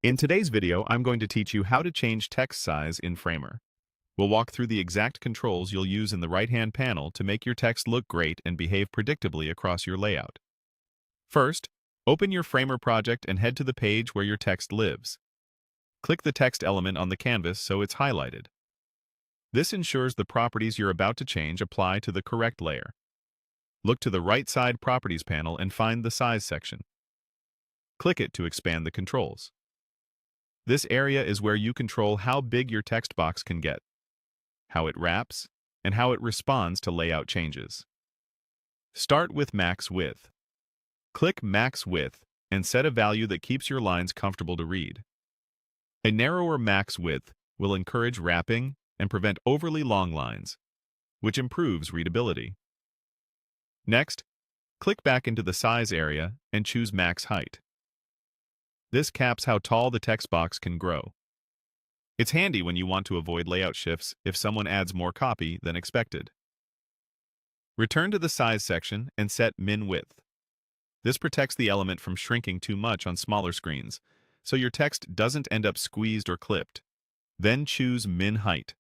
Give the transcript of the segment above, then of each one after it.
In today's video, I'm going to teach you how to change text size in Framer. We'll walk through the exact controls you'll use in the right-hand panel to make your text look great and behave predictably across your layout. First, open your Framer project and head to the page where your text lives. Click the text element on the canvas so it's highlighted. This ensures the properties you're about to change apply to the correct layer. Look to the right side Properties panel and find the Size section. Click it to expand the controls. This area is where you control how big your text box can get, how it wraps, and how it responds to layout changes. Start with max width. Click max width and set a value that keeps your lines comfortable to read. A narrower max width will encourage wrapping and prevent overly long lines, which improves readability. Next, click back into the size area and choose max height. This caps how tall the text box can grow. It's handy when you want to avoid layout shifts if someone adds more copy than expected. Return to the Size section and set min width. This protects the element from shrinking too much on smaller screens, so your text doesn't end up squeezed or clipped. Then choose min height.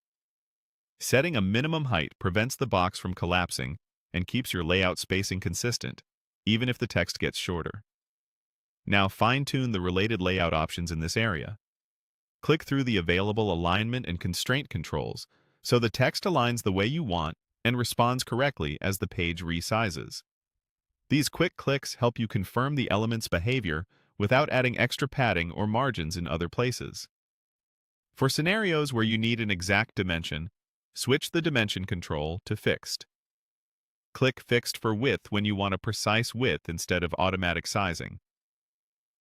Setting a minimum height prevents the box from collapsing and keeps your layout spacing consistent, even if the text gets shorter. Now fine-tune the related layout options in this area. Click through the available alignment and constraint controls so the text aligns the way you want and responds correctly as the page resizes. These quick clicks help you confirm the element's behavior without adding extra padding or margins in other places. For scenarios where you need an exact dimension, switch the dimension control to Fixed. Click Fixed for width when you want a precise width instead of automatic sizing.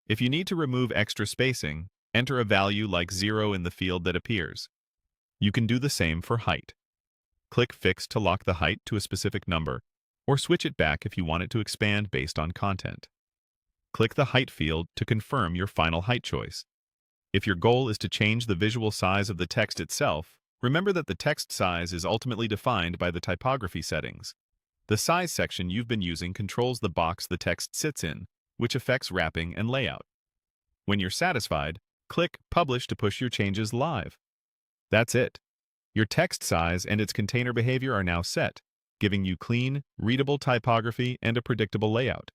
If you need to remove extra spacing, enter a value like 0 in the field that appears. You can do the same for height. Click Fix to lock the height to a specific number, or switch it back if you want it to expand based on content. Click the Height field to confirm your final height choice. If your goal is to change the visual size of the text itself, remember that the text size is ultimately defined by the typography settings. The Size section you've been using controls the box the text sits in, which affects wrapping and layout. When you're satisfied, click Publish to push your changes live. That's it. Your text size and its container behavior are now set, giving you clean, readable typography and a predictable layout.